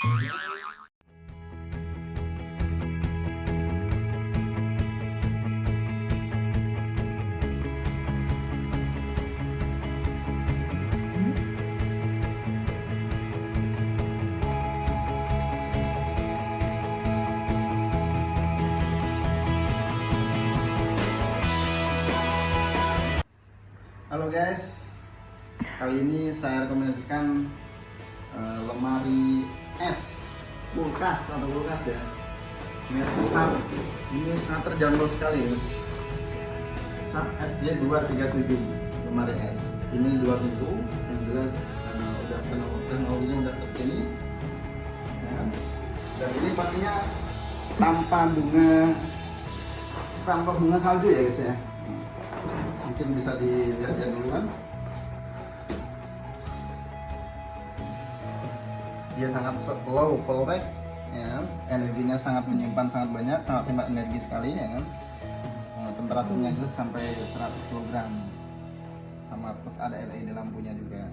Halo guys, kali ini saya rekomendasikan lemari es kulkas atau kulkas ya, merek Sharp. Ini sangat terjangkau sekali guys. Sharp SJ237 lemari es. Ini 2 pintu, yang jelas udah teknologinya udah terkini. Ya. Dan ini pastinya tanpa bunga salju ya guys ya. Mungkin bisa dilihat ya duluan. Dia sangat low voltage ya, energinya sangat menyimpan sangat banyak, sangat hemat energi sekali ya kan. Temperaturnya juga sampai 100 kg, sama plus ada LED lampunya juga.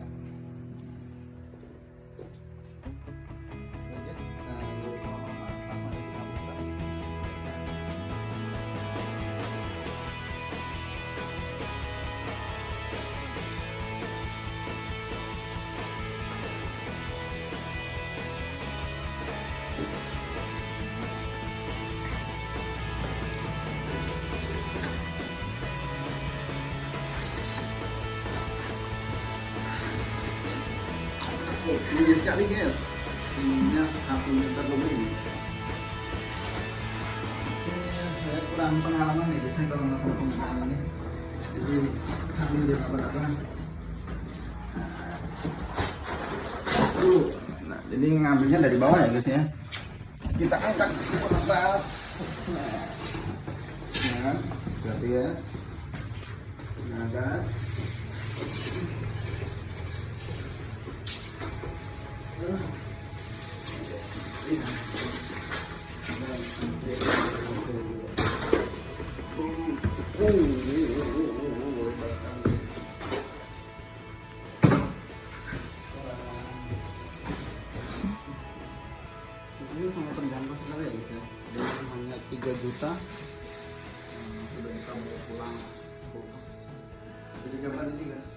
Tinggi sekali guys, tingginya 1 meter lebih. Saya kurang pengalaman ya saya kalau masalah penggunaan ini, jadi sambil dia apa-apa. Nah, jadi ngambilnya dari bawah ya guys ya. Kita angkat ke atas. Nah, berarti guys. Nah, guys. Ini sangat terjangkau sekali ya guys ya, dengan hanya 3 juta sudah bisa bawa pulang kulkas. Jadi gambar ini guys.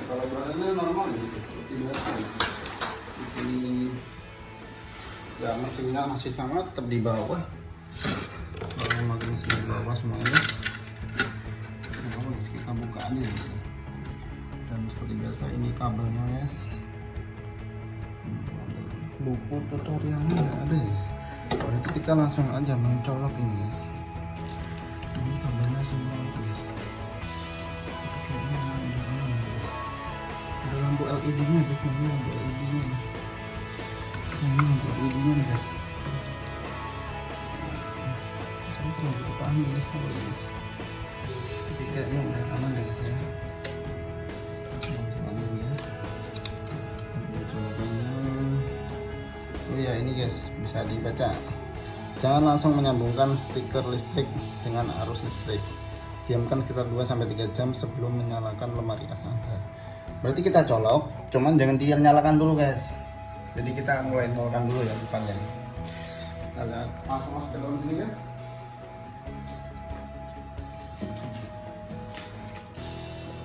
Kalau beratnya normal ya, seperti biasa. Ini ya, mesinnya masih sama, tetap di bawah. Kalau masih di bawah semuanya. Nah, kita buka aja. Dan seperti biasa ini kabelnya guys. Buku tutorialnya nggak ada guys. Berarti kita langsung aja mencolok ini guys. Ini kabelnya semua guys. Ada lampu LED nya guys, ini lampu LED nya. Ini lampu LED nya guys. Sampai depan guys, guys. Jadi kayaknya udah aman ya guys ya. Oh ya, ini guys bisa dibaca. Jangan langsung menyambungkan stiker listrik dengan arus listrik. Diamkan sekitar 2-3 jam sebelum menyalakan lemari es Anda. Berarti kita colok, cuman jangan dinyalakan dulu guys. Jadi kita mulai nyalakan dulu ya depannya. Kita lihat langsung masuk ke dalam sini guys.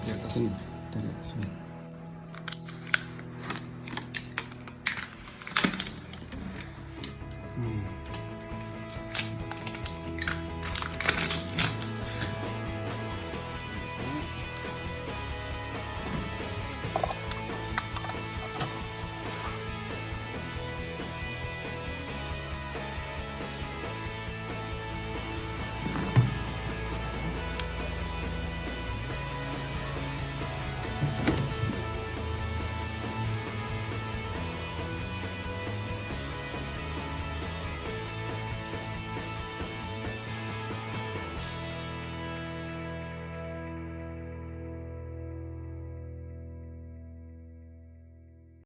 Di atas sini, dari atas sini.